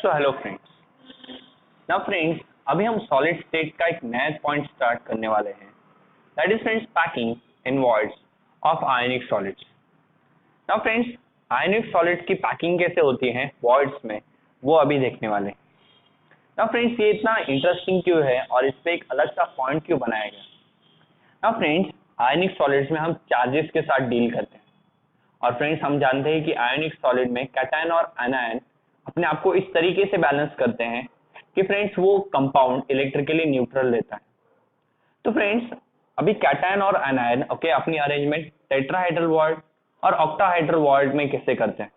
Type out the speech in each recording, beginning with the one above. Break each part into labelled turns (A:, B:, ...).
A: So hello friends. Now friends, अभी हम solid state का एक नया पॉइंट स्टार्ट करने वाले हैं, that is friends packing in voids of ionic solids. Now friends, ionic solids की पैकिंग कैसे होती है वॉइड्स में, वो अभी देखने वाले हैं। नाउ फ्रेंड्स, ये इतना इंटरेस्टिंग क्यों है और इस पे एक अलग सा पॉइंट क्यों बनाया गया। नाउ फ्रेंड्स, आयनिक सॉलिड्स में हम चार्जेस के साथ डील करते हैं और फ्रेंड्स हम जानते हैं कि आयनिक सॉलिड में कैटायन और एनायन अपने आप को इस तरीके से बैलेंस करते हैं कि फ्रेंड्स वो कंपाउंड इलेक्ट्रिकली न्यूट्रल लेता है। तो फ्रेंड्स, अभी कैटायन और एनायन अपनी अरेंजमेंट टेट्राहेड्रल बॉन्ड और ऑक्टाहेड्रल बॉन्ड में कैसे करते हैं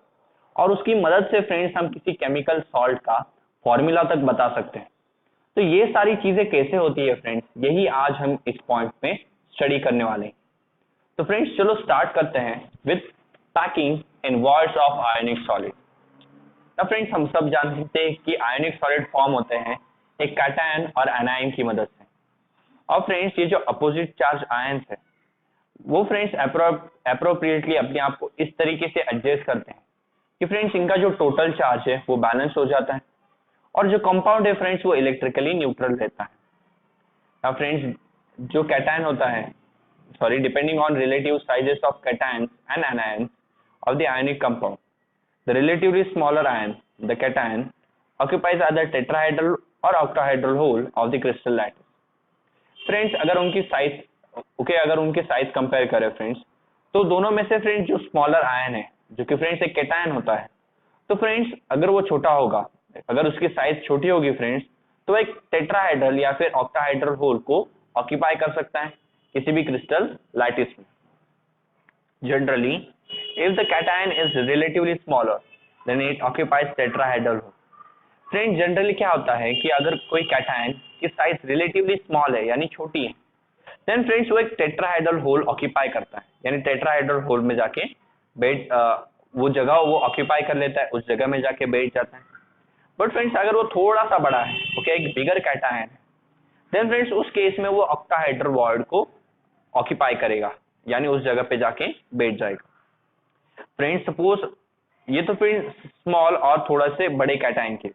A: और उसकी मदद से फ्रेंड्स हम किसी केमिकल सॉल्ट का फॉर्मूला तक बता सकते हैं। तो ये सारी चीजें कैसे होती है फ्रेंड्स, यही आज हम इस पॉइंट में स्टडी करने वाले हैं। तो फ्रेंड्स चलो स्टार्ट करते हैं with packing in voids of ionic solid. तो फ्रेंड्स, हम सब जानते हैं कि आयनिक सॉलिड फॉर्म होते हैं एक कैटायन और एनायन की मदद से। और फ्रेंड्स, ये जो अपोजिट चार्ज आयन्स है वो फ्रेंड्स अप्रोप्रिएटली अपने आप को इस तरीके से एडजस्ट करते हैं कि फ्रेंड्स इनका जो टोटल चार्ज है वो बैलेंस हो जाता है और जो कंपाउंड है फ्रेंड्स वो इलेक्ट्रिकली न्यूट्रल रहता है। अब फ्रेंड्स, जो कैटायन होता है, depending on relative sizes of cations and anions of the ionic compound, the relatively smaller ion, the cation, occupies either tetrahedral or octahedral hole of the crystal lattice. Friends, अगर उनकी size compare करें friends, तो दोनों में से friends जो smaller ion है, जो कि फ्रेंड्स एक कैटायन होता है, तो फ्रेंड्स अगर वो छोटा होगा, अगर उसकी साइज छोटी होगी फ्रेंड्स, तो एक टेट्राहेड्रल या फिर ऑक्टाहेड्रल होल को ऑक्यूपाई कर सकता है किसी भी क्रिस्टल लैटिस में। Generally if the cation is relatively smaller then it occupies tetrahedral hole. Friends, generally क्या होता है कि अगर कोई कैटायन की साइज रिलेटिवली स्मॉल है यानी छोटी है, देन फ्रेंड्स वो एक टेट्राहेड्रल होल ऑक्यूपाई करता है, यानी टेट्राहेड्रल होल में जाके वो जगह वो ऑक्यूपाई कर लेता है, उस जगह में जाके बैठ जाता है। बट फ्रेंड्स, अगर वो थोड़ा सा बड़ा है, एक बिगर कैटायन है, देन फ्रेंड्स उस केस में वो ऑक्टाहेड्रल बॉन्ड को ऑक्यूपाई करेगा, यानी उस जगह पे जाके बैठ जाएगा। फ्रेंड्स सपोज ये तो फिर स्मॉल और थोड़ा से बड़े कैटायन के,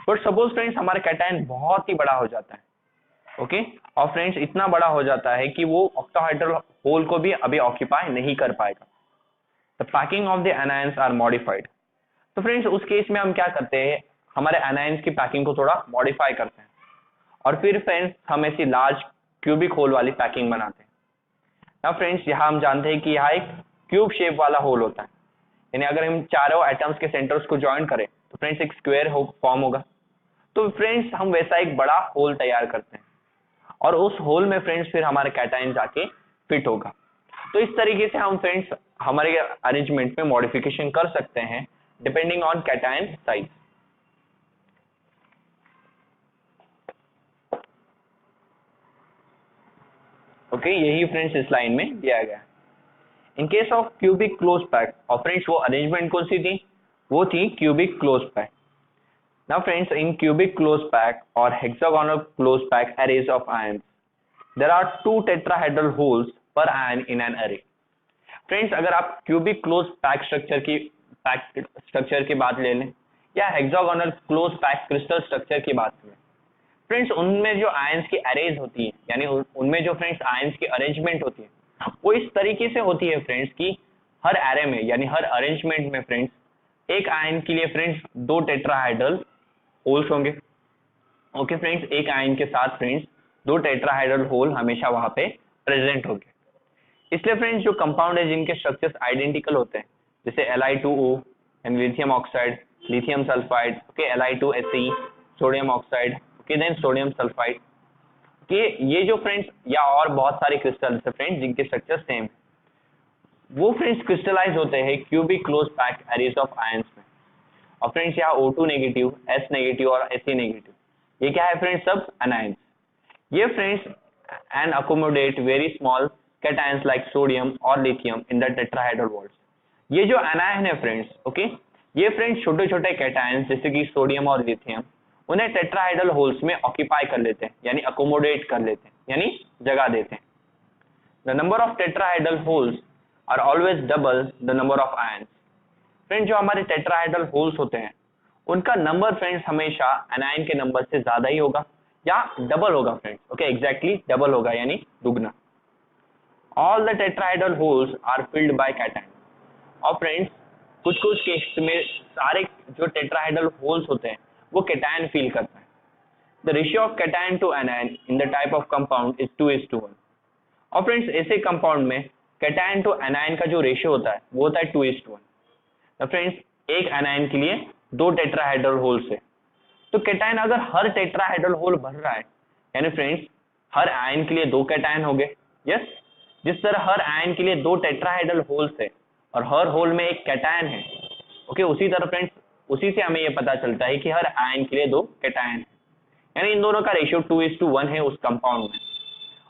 A: बट सपोज फ्रेंड्स हमारा कैटायन बहुत ही बड़ा हो जाता है, और फ्रेंड्स इतना बड़ा हो जाता है कि वो ऑक्टाहेड्रल होल को भी अभी ऑक्यूपाई नहीं कर पाएगा। The packing of the anions are modified. तो फ्रेंड्स उस केस में हम क्या करते हैं, हमारे एनायंस की पैकिंग को थोड़ा मॉडिफाई करते हैं और फिर फ्रेंड्स हम ऐसी लार्ज क्यूबिक होल वाली पैकिंग बनाते हैं। ना फ्रेंड्स, यहाँ हम जानते हैं कि यहाँ एक क्यूब शेप वाला होल होता है, यानी अगर हम चारों एटम्स के सेंटर्स को ज्वाइन करें तो फ्रेंड्स एक स्क्वायर फॉर्म होगा। तो फ्रेंड्स हम वैसा एक बड़ा होल तैयार करते हैं और उस होल में फ्रेंड्स फिर हमारे कैटायन जाके फिट होगा। तो इस तरीके से हम फ्रेंड्स हमारे अरेंजमेंट में मॉडिफिकेशन कर सकते हैं डिपेंडिंग ऑन कैटायन साइज। यही फ्रेंड्स इस लाइन में दिया गया है। In case of cubic close pack, और फ्रेंड्स वो अरेंजमेंट कौन सी थी, वो थी cubic close pack. Now friends, in cubic close pack और hexagonal close pack arrays of ions, there are 2 tetrahedral holes per ion in an array. Friends, अगर आप क्यूबिक क्लोज पैक स्ट्रक्चर की बात ले लें या hexagonal close pack crystal structure की बात करें, फ्रेंड्स उनमें जो आयंस की अरेज होती है, यानी उनमें जो फ्रेंड्स आयंस की अरेंजमेंट होती है वो इस तरीके से होती है फ्रेंड्स कि हर एरे में यानी हर अरेंजमेंट में फ्रेंड्स एक आयन के लिए फ्रेंड्स 2 टेट्राहेड्रल होल्स होंगे। फ्रेंड्स, एक आयन के साथ फ्रेंड्स 2 टेट्राहेड्रल होल हमेशा वहां पे प्रेजेंट होंगे। इसलिए फ्रेंड्स जो कंपाउंड है जिनके स्ट्रक्चर्स आइडेंटिकल होते हैं, जैसे Li2O and lithium oxide, lithium sulphide, Li2Se, sodium oxide, then sodium sulphide, ये जो फ्रेंड्स या और बहुत सारे क्रिस्टल्स है फ्रेंड्स जिनके स्ट्रक्चर सेम है, वो फ्रेंड्स क्रिस्टलाइज होते हैं cubic close pack arrays of ions में। और फ्रेंड्स यहाँ O2 नेगेटिव, S नेगेटिव और Se नेगेटिव, ये क्या है फ्रेंड्स, सब एनायंस। ये friends and accommodate very small cations like sodium और lithium in the tetrahedral bonds. ये जो एनायन है फ्रेंड्स, ये फ्रेंड्स छोटे छोटे कैटायंस जैसे कि सोडियम और लिथियम उन्हें टेट्राहेड्रल होल्स में ऑक्यूपाई कर लेते हैं, यानी अकोमोडेट कर लेते हैं, यानी जगह देते हैं। The number of tetrahedral holes are always double the number of ions. Friend जो हमारे टेट्राहेड्रल होल्स होते हैं उनका नंबर फ्रेंड्स हमेशा एनायन के नंबर से ज्यादा ही होगा या डबल होगा फ्रेंड्स। ओके, एग्जैक्टली डबल होगा यानी दुगना। All the tetrahedral holes are filled by cation. और फ्रेंड्स कुछ कुछ केस में सारे जो टेट्राहेड्रल होल्स होते हैं वो कैटायन फील करता है। The ratio of cation to anion in the type of compound is 2:1। और फ्रेंड्स ऐसे कंपाउंड में कैटायन टू एनायन का जो रेशियो होता है वो होता है 2:1। तो फ्रेंड्स एक एनायन के लिए 2 टेट्राहेड्रल होल्स है, तो कैटायन अगर हर टेट्राहेड्रल होल भर रहा है यानी फ्रेंड्स हर आयन के लिए 2 कैटायन हो गए। यस, जिस तरह हर आयन के लिए 2 टेट्राहेड्रल होल्स है और हर होल में एक कैटायन है, ओके, उसी तरह फ्रेंड्स उसी से हमें ये पता चलता है कि हर आयन के लिए 2 कैटायन है, यानी इन दोनों का रेशियो 2:1 है उस कंपाउंड में।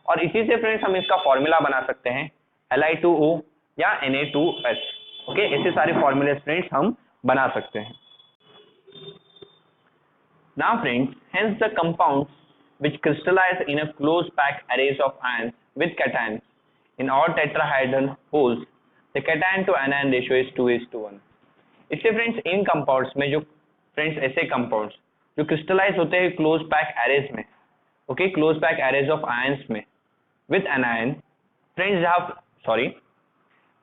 A: और इसी से फ्रेंड्स हम इसका फॉर्मूला बना सकते हैं Li2O या Na2S। ओके, ऐसे सारे फॉर्मूले फ्रेंड्स हम बना सकते हैं। Now friends, hence the compounds which crystallize in a close packed arrays of ions with cations in all tetrahedral holes, the cation to anion ratio is 2:1। इससे फ्रेंड्स इन compounds में जो फ्रेंड्स ऐसे कंपाउंड्स जो crystallise होते हैं close pack arrays में, okay, close pack arrays of ions में with anion friends,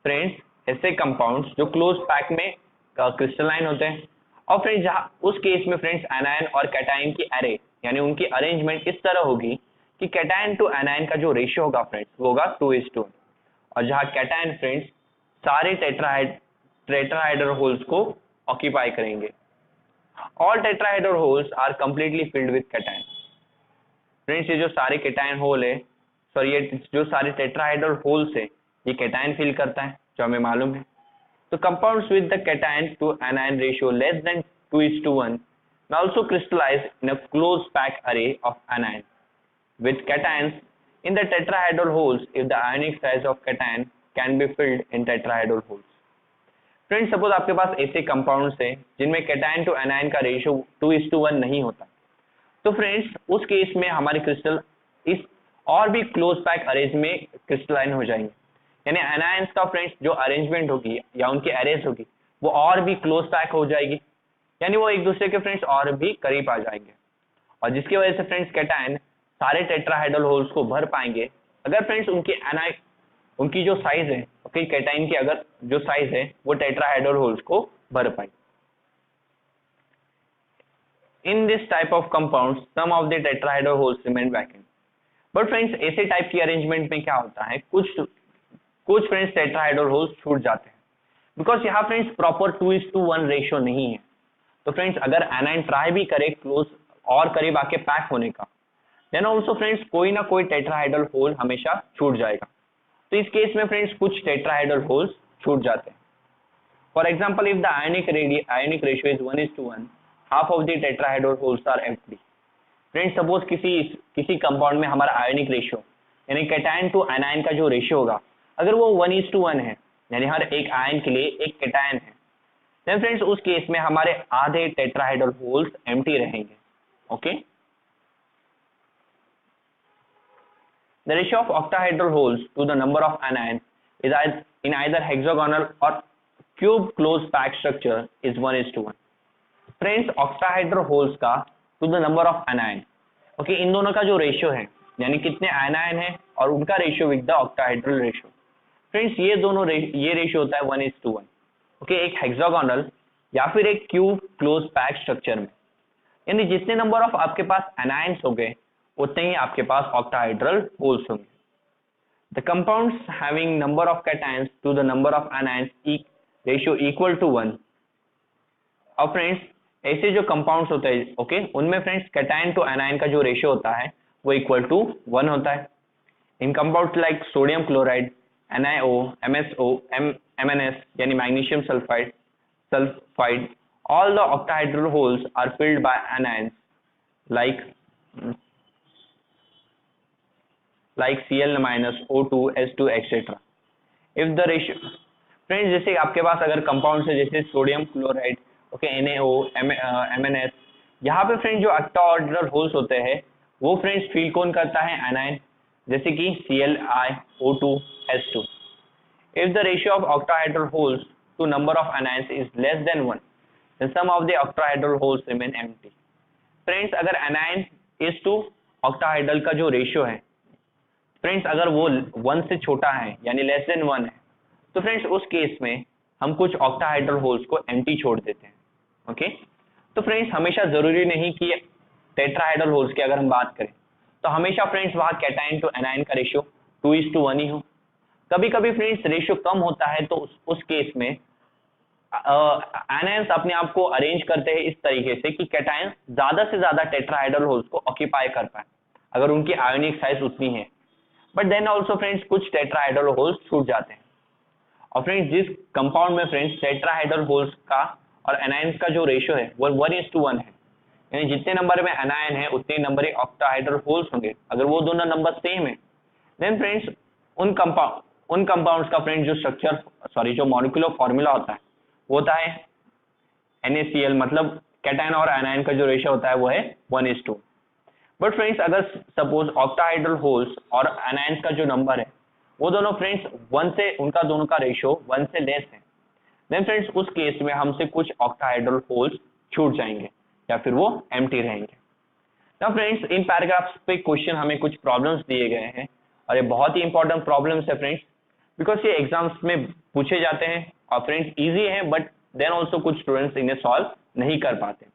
A: friends ऐसे कंपाउंड्स जो क्लोज पैक में क्रिस्टलाइन होते हैं और फ्रेंड्स जहाँ उस केस में फ्रेंड्स एनायन और कैटायन की एरे यानी उनकी अरेंजमेंट इस तरह होगी कि कैटायन टू एनायन का जो रेशियो होगा फ्रेंड्स वो होगा 2:1। और जहाँ कैटायन फ्रेंड्स सारे टेट्राहेड्रल होल्स को ऑक्यूपाई करेंगे। All tetrahedral holes are completely filled with cation. Friends ये जो सारे कैटायन होल है, सॉरी ये जो सारे टेट्राहेड्रल होल्स है ये कैटायन फिल करता है जो हमें मालूम है। So compounds with the cation to anion ratio less than 2:1 may also crystallize in a close packed array of anion with cations in the tetrahedral holes if the ionic size of cation can be filled in tetrahedral holes। Friends suppose आपके पास ऐसे compounds हैं जिनमें cation to anion का ratio 2:1 नहीं होता, तो friends उस case में हमारे क्रिस्टल इस और भी क्लोज पैक अरेज में क्रिस्टलाइन हो जाएंगे, यानी एनायंस का फ्रेंड्स जो अरेंजमेंट होगी या उनकी एरेज होगी वो और भी क्लोज पैक हो जाएगी, यानी वो एक दूसरे के फ्रेंड्स और भी करीब आ जाएंगे। और जिसकी वजह से फ्रेंड्स कैटायन सारे टेट्राहेड्रल होल्स को भर पाएंगे अगर फ्रेंड्स उनकी जो साइज है, ओके, कैटायन की अगर जो साइज है वो टेट्राहेड्रल होल्स को भर पाए। In this type of compounds some of the tetrahedral holes remain vacant. But friends ऐसे टाइप की अरेंजमेंट में क्या होता है, कुछ फ्रेंड्स टेट्राहेड्रल होल्स छूट जाते हैं बिकॉज यहाँ फ्रेंड्स प्रॉपर 2:1 रेशियो नहीं है। तो फ्रेंड्स अगर एनायन ट्राई भी करे क्लोज और करीब आके पैक होने का, देन ऑल्सो फ्रेंड्स कोई ना कोई टेट्राहेड्रल होल हमेशा छूट जाएगा। तो इस केस में फ्रेंड्स कुछ टेट्राहेड्रल होल्स छूट जाते हैं। For example if the ionic ratio is 1:1, half of the tetrahedral holes are empty. Friends suppose किसी कंपाउंड में हमारा आयनिक रेशियो यानी कैटायन टू एनायन का जो रेशियो होगा अगर वो 1:1 है, यानी हर एक आयन के लिए एक कैटायन है, देन फ्रेंड्स उस केस में हमारे आधे टेट्राहेड्रल होल्स एम्प्टी रहेंगे। Okay, the ratio of octahedral holes to the number of anion is in either hexagonal or cube close pack structure is 1:1। Friends octahedral holes का to the number of anion, okay, इन दोनों का जो ratio है यानी कितने anion है और उनका ratio with the octahedral ratio, friends ये रेशियो होता है 1:1। ओके, एक हेक्सागोनल या फिर एक क्यूब क्लोज पैक स्ट्रक्चर में, यानी जितने नंबर ऑफ आपके पास एनायंस हो गए उतने ही आपके पास ऑक्टाहेड्रल होल्स होंगे। The compounds having number of cations to the number of anions ratio equal to 1। और फ्रेंड्स ऐसे जो कंपाउंड्स होते हैं, ओके, उनमें फ्रेंड्स कैटायन टू एनायन का जो रेशियो होता है वो इक्वल टू 1 होता है। In compounds like sodium chloride, NiO, MsO, MnS यानी magnesium sulphide, all the octahedral holes are filled by anions like Cl minus O2 S2 etc. if the ratio, friends जैसे आपके पास अगर compound है जैसे sodium chloride, okay, NaO, MnS, यहाँ पे friends जो octahedral holes होते हैं वो फ्रेंड्स फील कौन करता है, एनायन, जैसे कि ClO2 S2। if the ratio of octahedral holes to number of anions is less than 1, then sum of the octahedral holes remain empty. Friends अगर anion is to octahedral का जो ratio है friends अगर वो 1 से छोटा है यानी लेस देन 1 है, तो फ्रेंड्स उस केस में हम कुछ ऑक्टाहाइड्रल होल्स को एम्प्टी छोड़ देते हैं. ओके, तो फ्रेंड्स हमेशा जरूरी नहीं कि टेट्राहाइड्रल होल्स की अगर हम बात करें तो हमेशा फ्रेंड्स वहां कैटायन टू एनायन का रेशियो 2:1 ही हो. कभी कभी फ्रेंड्स रेशियो कम होता है तो उस केस में एनायंस अपने आप को अरेंज करते हैं इस तरीके से कि कैटायन ज्यादा से ज्यादा टेट्राहाइड्रल होल्स को ऑक्यूपाई कर पाए अगर उनकी आयोनिक साइज उतनी है. बट देन ऑल्सो फ्रेंड्स कुछ टेट्राहाइड्रल होल्स छूट जाते हैं. और फ्रेंड्स जिस कंपाउंड में फ्रेंड्स टेट्राहाइड्रल होल्स का और एनायंस का जो रेशियो है वो 1:1 है, यानी जितने नंबर में एनायन है उतने नंबर ऑक्टाहाइड्रल होल्स होंगे. अगर वो दोनों नंबर सेम है देन फ्रेंड्स उन कंपाउंड्स का फ्रेंड्स जो स्ट्रक्चर जो मॉलिक्यूलर फॉर्मूला होता है वो होता है NaCl, मतलब कैटायन और एनायन का जो रेशियो होता है वो है 1:2. बट फ्रेंड्स अगर सपोज ऑक्टाहाइड्रल होल्स और एनायंस का जो नंबर है वो दोनों फ्रेंड्स 1 से उनका दोनों का रेशियो 1 से लेस है, देन फ्रेंड्स उस केस में हमसे कुछ ऑक्टाहाइड्रल होल्स छूट जाएंगे या फिर वो एम्प्टी रहेंगे. ना फ्रेंड्स इन पैराग्राफ्स पे क्वेश्चन हमें कुछ प्रॉब्लम्स दिए गए हैं और ये बहुत ही इंपॉर्टेंट प्रॉब्लम्स है फ्रेंड्स, बिकॉज ये एग्जाम्स में पूछे जाते हैं और फ्रेंड्स इजी है बट देन ऑल्सो कुछ स्टूडेंट्स इन्हें सॉल्व नहीं कर पाते.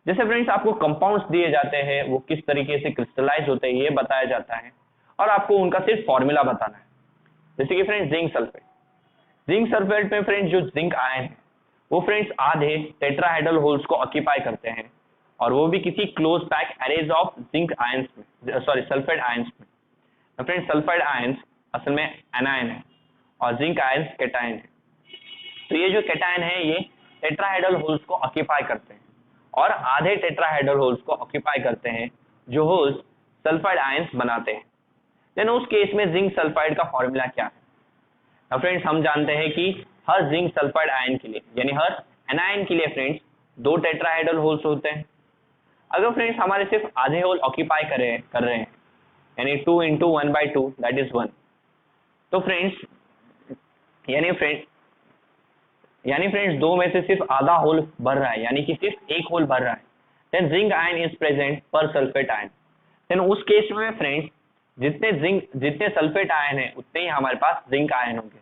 A: जैसे फ्रेंड्स आपको कंपाउंड्स दिए जाते हैं वो किस तरीके से क्रिस्टलाइज होते हैं ये बताया जाता है और आपको उनका सिर्फ फॉर्मूला बताना है. जैसे कि फ्रेंड्स जिंक सल्फेट में फ्रेंड्स जो जिंक आयन है वो फ्रेंड्स आधे टेट्राहाइड्रल होल्स को ऑक्यूपाई करते हैं और वो भी किसी close pack arrays of zinc ions में सल्फाइड आयंस में. फ्रेंड्स सल्फाइड आयंस असल में एनायन है और जिंक आयंस कैटायन है. तो ये जो कैटायन है ये टेट्राहाइड्रल होल्स को ऑक्यूपाई करते हैं और आधे टेट्राहाइड्रल होल्स को ऑक्यूपाई करते हैं जो होल्स सल्फाइड आयंस बनाते हैं. देन उस केस में जिंक सल्फाइड का फॉर्मूला क्या है? अब फ्रेंड्स हम जानते हैं कि हर जिंक सल्फाइड आयन के लिए यानी हर एनायन के लिए फ्रेंड्स 2 टेट्राहाइड्रल होल्स होते हैं. अगर फ्रेंड्स हमारे सिर्फ आधे होल ऑक्यूपाई कर रहे हैं यानी 2 × 1/2 दैट इज 1, तो फ्रेंड्स यानी फ्रेंड्स 2 में से सिर्फ आधा होल भर रहा है यानी कि सिर्फ एक होल भर रहा है, then zinc ion is present per sulphate ion. Then उस केस में फ्रेंड्स जितने सल्फेट आयन है उतने ही हमारे पास जिंक आयन होंगे.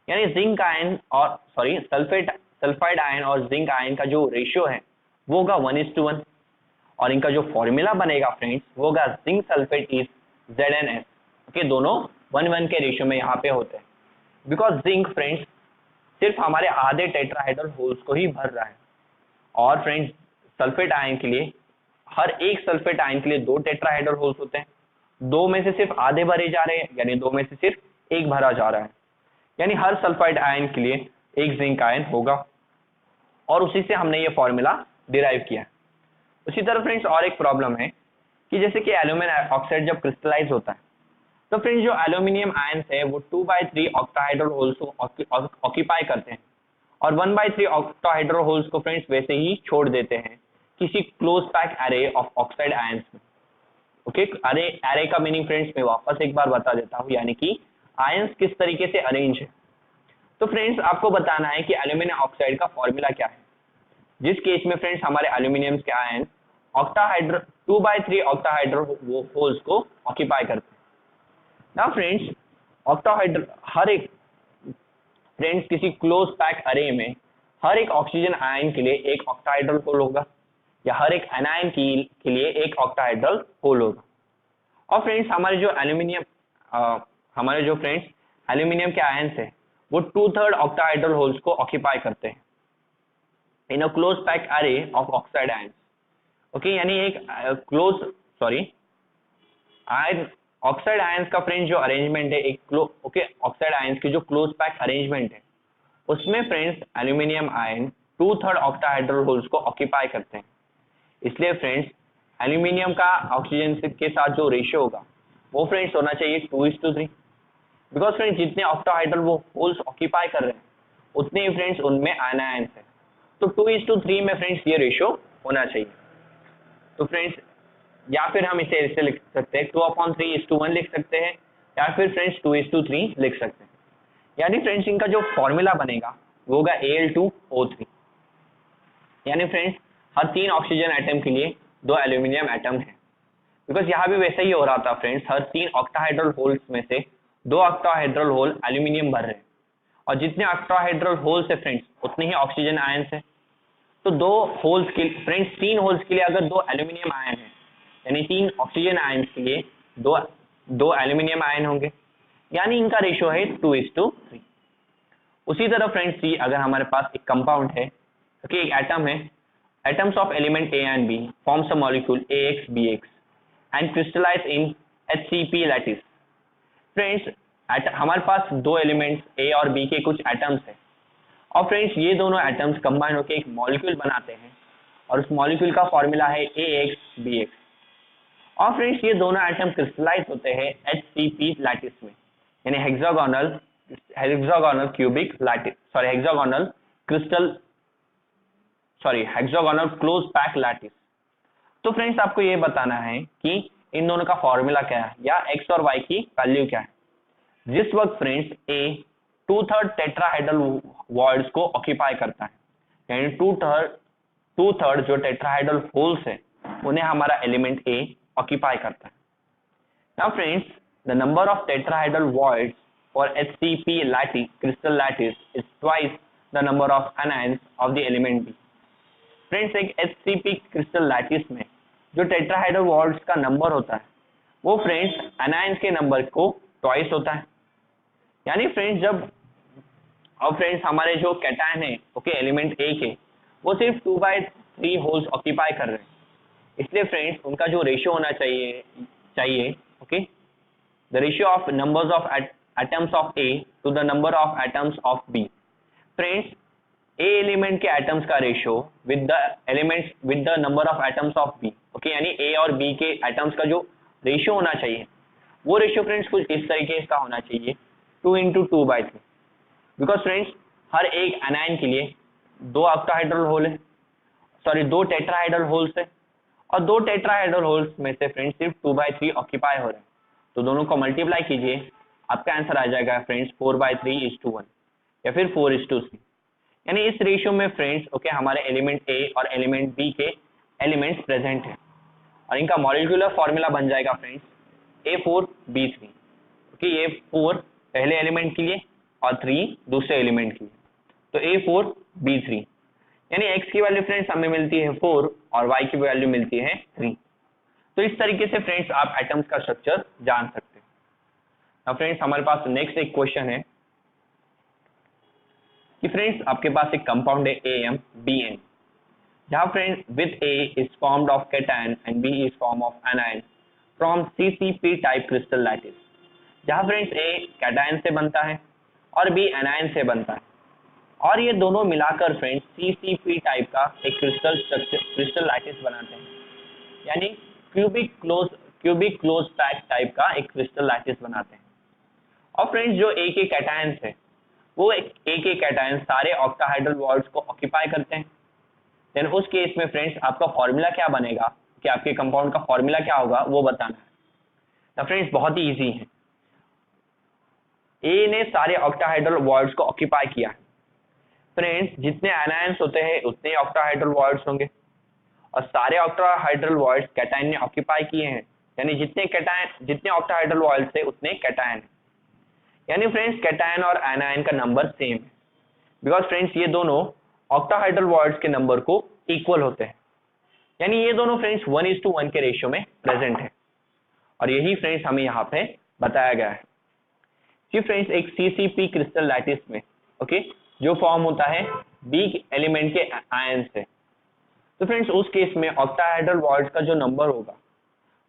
A: यानी जिंक आयन और सल्फाइड आयन और जिंक आयन का जो रेशियो है वो होगा 1:1 और इनका जो फॉर्मूला बनेगा फ्रेंड्स वो होगा zinc sulphate is ZnS. Okay, दोनों 1:1 के रेशियो में यहाँ पे होते हैं बिकॉज जिंक फ्रेंड्स सिर्फ हमारे आधे टेट्राहाइड्रल होल्स को ही भर रहा है और फ्रेंड्स सल्फेट आयन के लिए हर एक सल्फेट आयन के लिए 2 टेट्राहाइड्रल होल्स होते हैं. 2 में से सिर्फ आधे भरे जा रहे हैं यानी 2 में से सिर्फ एक भरा जा रहा है यानी हर सल्फाइड आयन के लिए एक जिंक आयन होगा और उसी से हमने ये फॉर्मूला डिराइव किया. उसी तरह फ्रेंड्स और एक प्रॉब्लम है कि जैसे कि एल्यूमिनियम ऑक्साइड जब क्रिस्टलाइज होता है तो फ्रेंड्स जो एल्यूमिनियम आयंस है वो 2/3 ऑक्टाहाइड्रल होल्स को ऑक्यूपाई करते हैं और 1/3 ऑक्टाहाइड्रल होल्स को फ्रेंड्स वैसे ही छोड़ देते हैं किसी close pack array of oxide ions में. ओके, एरे का मीनिंग फ्रेंड्स मैं वापस एक बार बता देता हूँ यानी कि आयंस किस तरीके से अरेंज है. तो फ्रेंड्स आपको बताना है कि एल्यूमिनियम ऑक्साइड का फॉर्मूला क्या है जिस केस में फ्रेंड्स हमारे एल्यूमिनियम के आयन 2/3 ऑक्टाहाइड्रल होल्स को ऑक्यूपाई करते हैं. ना फ्रेंड्स ऑक्टाहाइड्रल हर एक फ्रेंड्स किसी क्लोज पैक अरे में हर एक ऑक्सीजन आयन के लिए एक ऑक्टाहाइड्रल होल होगा या हर एक एनायन के लिए एक ऑक्टाहाइड्रल होल होगा. और फ्रेंड्स हमारे जो फ्रेंड्स एल्यूमिनियम के आयंस है वो 2/3 ऑक्टाहाइड्रल होल्स को ऑक्यूपाई करते हैं इन अ क्लोज पैक अरे ऑफ ऑक्साइड आयंस. ओके, यानी एक ऑक्साइड आयंस का फ्रेंड्स जो अरेंजमेंट है ऑक्साइड आयंस की जो क्लोज पैक अरेंजमेंट है उसमें friends aluminium ion 2/3 octahedral holes को ऑक्यूपाई करते हैं. इसलिए फ्रेंड्स एल्यूमिनियम का ऑक्सीजन के साथ जो रेशियो होगा वो फ्रेंड्स होना चाहिए 2:3 बिकॉज फ्रेंड्स जितने ऑक्टाहाइड्रल वो होल्स ऑक्यूपाई कर रहे हैं उतने ही फ्रेंड्स उनमें आयंस है. तो 2:3 में फ्रेंड्स ये रेशियो होना चाहिए. तो फ्रेंड्स या फिर हम इसे ऐसे लिख सकते हैं 2/3:1 लिख सकते हैं या फिर फ्रेंड्स 2:3 लिख सकते हैं. यानी फ्रेंड्स इनका जो फॉर्मूला बनेगा वो होगा Al2O3. यानी फ्रेंड्स हर 3 ऑक्सीजन एटम के लिए 2 एल्यूमिनियम एटम है, बिकॉज यहाँ भी वैसा ही हो रहा था फ्रेंड्स, हर 3 ऑक्टाहेड्रल होल्स में से 2 ऑक्टाहेड्रल होल एल्यूमिनियम भर रहे हैं, और जितने ऑक्टाहेड्रल होल्स है फ्रेंड्स उतने ही ऑक्सीजन आयंस है। तो 2 होल्स के फ्रेंड्स 3 होल्स के लिए अगर 2 एल्यूमिनियम आयन है, यानी 3 ऑक्सीजन आयंस के लिए 2 एल्यूमिनियम आयन होंगे, यानी इनका रेशियो है 2:3। उसी तरह फ्रेंड्स सी अगर हमारे पास एक कंपाउंड है, ओके, एक एटम है, atoms of element A and B forms a molecule AX BX and crystallize in HCP lattice। Friends हमारे पास 2 एलिमेंट्स A और B के कुछ एटम्स हैं, और फ्रेंड्स ये दोनों एटम्स कंबाइन होकर एक मॉलिक्यूल बनाते हैं, और उस मॉलिक्यूल का फॉर्मूला है AX BX। और फ्रेंड्स ये दोनों एटम क्रिस्टलाइज होते हैं HCP लैटिस में, यानी hexagonal cubic lattice, hexagonal close pack lattice. तो फ्रेंड्स आपको ये बताना है कि इन दोनों का फॉर्मूला क्या है, या एक्स और वाई की वैल्यू क्या है। जिस वक्त फ्रेंड्स ए 2/3 टेट्राहेड्रल वॉइड्स को ऑक्यूपाई करता है, यानी 2/3 जो टेट्राहेड्रल होल्स है उन्हें हमारा एलिमेंट ए ऑक्यूपाई करता है। Now friends the number of tetrahedral voids for HCP lattice crystal lattice is twice the number of anions of the element B। Friends एक HCP क्रिस्टल लैटिस में जो टेट्राहेड्रल वॉल्ट्स का number होता है वो friends anions के number को twice होता है। यानी फ्रेंड्स फ्रेंड्स हमारे जो कैटायन है, ओके, एलिमेंट ए के, वो सिर्फ 2/3 होल्स ऑक्यूपाई कर रहे हैं, इसलिए फ्रेंड्स उनका जो रेशियो होना चाहिए, okay, the ratio of numbers of atoms of A to the number of atoms of B. Friends A element के एटम्स का ratio with the number of atoms of B, okay, यानी A और B के atoms का जो ratio होना चाहिए वो रेशियो फ्रेंड्स कुछ इस तरीके का होना चाहिए, 2:2/3। बिकॉज फ्रेंड्स हर एक एनायन के लिए 2 ऑक्टाहेड्रल होल है, 2 टेट्राहेड्रल होल्स है, और 2 टेट्राहेड्रल होल्स में से फ्रेंड्स सिर्फ 2/3 ऑक्यूपाई हो रहे हैं, तो दोनों को मल्टीप्लाई कीजिए, आपका आंसर आ जाएगा फ्रेंड्स 4/3:1 या फिर 4:3। यानी इस रेशियो में फ्रेंड्स, ओके, हमारे एलिमेंट ए और एलिमेंट बी के एलिमेंट्स प्रेजेंट हैं, और इनका मॉलिक्यूलर फॉर्मूला बन जाएगा फ्रेंड्स A4B3। ओके, ये 4 पहले एलिमेंट के लिए और 3 दूसरे एलिमेंट के लिए, तो A4B3। यानी x की वैल्यू फ्रेंड्स हमें मिलती है 4 और y की वैल्यू मिलती है 3। तो इस तरीके से फ्रेंड्स आप एटम्स का स्ट्रक्चर जान सकते हैं। अब फ्रेंड्स हमारे पास नेक्स्ट एक क्वेश्चन है कि फ्रेंड्स आपके पास एक कंपाउंड है AmBn, जहाँ friends with A is formed of cation and B is form of anion from CCP type crystal lattice, जहाँ फ्रेंड्स A कैटायन से बनता है और B एनायन से बनता है, और ये दोनों मिलाकर फ्रेंड्स CCP टाइप का एक क्रिस्टल लैटिस बनाते हैं, यानी क्यूबिक क्लोज पैक टाइप का एक क्रिस्टल लैटिस बनाते हैं। और फ्रेंड्स जो A के कैटायंस है वो A के कैटायन सारे ऑक्टाहाइड्रल वॉल्ट्स को ऑक्यूपाई करते हैं। देन उस केस में फ्रेंड्स आपका फॉर्मूला क्या बनेगा, कि आपके कंपाउंड का फॉर्मूला क्या होगा वो बताना है। तो फ्रेंड्स बहुत ही इजी है, A ने सारे ऑक्टाहाइड्रल वॉल्ट्स को ऑक्यूपाई किया है, फ्रेंड्स जितने एनायंस होते हैं उतने ऑक्टाहाइड्रल वॉल्ट्स होंगे, और सारे ऑक्टाहाइड्रल वॉल्ट्स कैटायन ने ऑक्यूपाई किए हैं, यानी जितने ऑक्टाहाइड्रल वॉल्ट्स है उतने कैटायन है। यानी फ्रेंड्स कैटायन और एनायन का नंबर सेम है, बिकॉज फ्रेंड्स ये दोनों ऑक्टाहाइड्रल वॉल्ट्स के नंबर को इक्वल होते हैं, यानी ये दोनों फ्रेंड्स 1:1 के रेशियो में प्रेजेंट है, और यही फ्रेंड्स हमें यहाँ पे बताया गया है कि फ्रेंड्स एक CCP क्रिस्टल लैटिस में, ओके, जो फॉर्म होता है B एलिमेंट के आयन से, तो फ्रेंड्स उस केस में ऑक्टाहाइड्रल वॉल्ट्स का जो नंबर होगा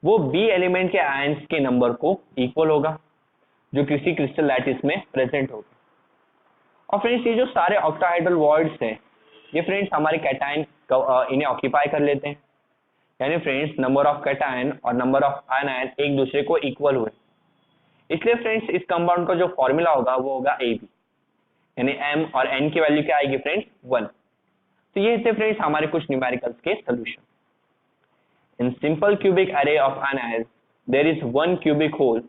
A: वो B एलिमेंट के आयंस के नंबर को इक्वल होगा जो किसी क्रिस्टल लैटिस में प्रेजेंट होगा। और फ्रेंड्स ये जो सारे ऑक्टाहाइड्रल वॉल्ट्स हैं ये फ्रेंड्स हमारे कैटायन इन्हें ऑक्यूपाई कर लेते हैं, यानी फ्रेंड्स नंबर ऑफ कैटायन और नंबर ऑफ आयन एक दूसरे को इक्वल हुए, इसलिए फ्रेंड्स इस कंपाउंड का जो फॉर्मूला होगा वो होगा AB, यानी M और N की वैल्यू क्या आएगी फ्रेंड्स 1। तो ये थे फ्रेंड्स हमारे कुछ न्यूमेरिकल्स के सॉल्यूशन। इन सिंपल क्यूबिक अरे of anions there is one cubic hole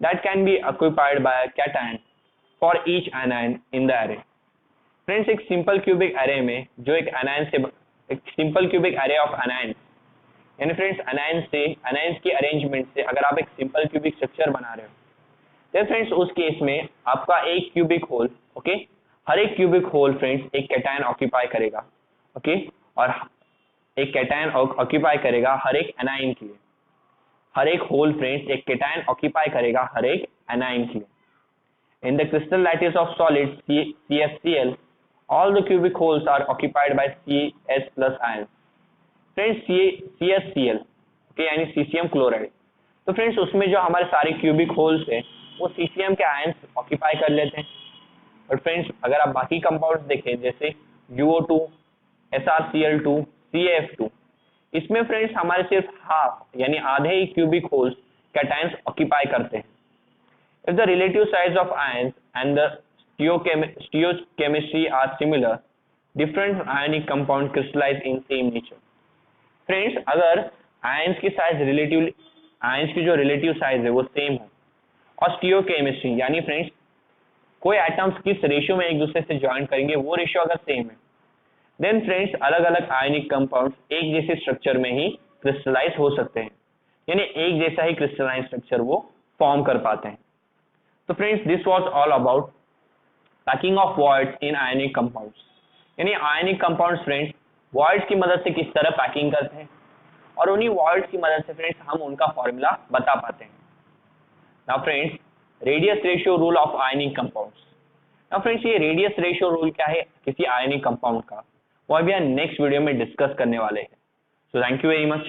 A: that can be occupied by a cation for each anion in the array। Friends एक सिंपल क्यूबिक अरे में जो एक एनायन से एक simple cubic array of anions, यानी friends anions की arrangement से अगर आप एक सिंपल क्यूबिक स्ट्रक्चर बना रहे हो तो फ्रेंड्स उस केस में आपका एक क्यूबिक होल, ओके, हर एक क्यूबिक होल फ्रेंड्स एक कैटायन ऑक्यूपाई करेगा, ओके, और एक कैटायन ऑक्यूपाई करेगा हर एक एनाइन के लिए, हर एक होल फ्रेंड्स एक कैटायन ऑक्यूपाई करेगा हर एक एनाइन के लिए। In the crystal lattice of solid CFCl, all the cubic holes are occupied by CS plus ions. Friends CSCl, okay, यानी सीसीएम क्लोराइड, तो फ्रेंड्स उसमें जो हमारे सारे क्यूबिक होल्स हैं वो सीसीएम के आयंस ऑक्यूपाई कर लेते हैं। और फ्रेंड्स अगर आप बाकी कंपाउंड्स देखें जैसे UO2, SrCl2, CaF2, इसमें फ्रेंड्स हमारे सिर्फ हाफ यानी आधे ही क्यूबिक होल्स कैटायंस ऑक्यूपाई करते हैं। If the relative size of ions and the stereochemistry are similar, different ionic compounds crystallize in same nature. Friends अगर आयंस की जो रिलेटिव साइज है वो सेम हो और स्टीरियोकेमिस्ट्री यानी फ्रेंड्स कोई एटम्स किस रेशियो में एक दूसरे से ज्वाइन करेंगे वो रेशियो अगर सेम है, देन फ्रेंड्स अलग अलग आयनिक कंपाउंड्स एक जैसे स्ट्रक्चर में ही क्रिस्टलाइज हो सकते हैं, यानी एक जैसा ही क्रिस्टलाइन स्ट्रक्चर वो फॉर्म कर पाते हैं। तो friends this was all about packing of voids in ionic compounds, यानी आयनिक कंपाउंड्स फ्रेंड्स वॉइड्स की मदद से किस तरह पैकिंग करते हैं और उन्हीं वॉइड्स की मदद से फ्रेंड्स हम उनका फॉर्मूला बता पाते हैं। Now friends radius ratio rule of ionic compounds. Now friends ये रेडियस रेशियो रूल क्या है किसी आयनिक कंपाउंड का, वो अभी नेक्स्ट वीडियो में डिस्कस करने वाले हैं। So thank you very much.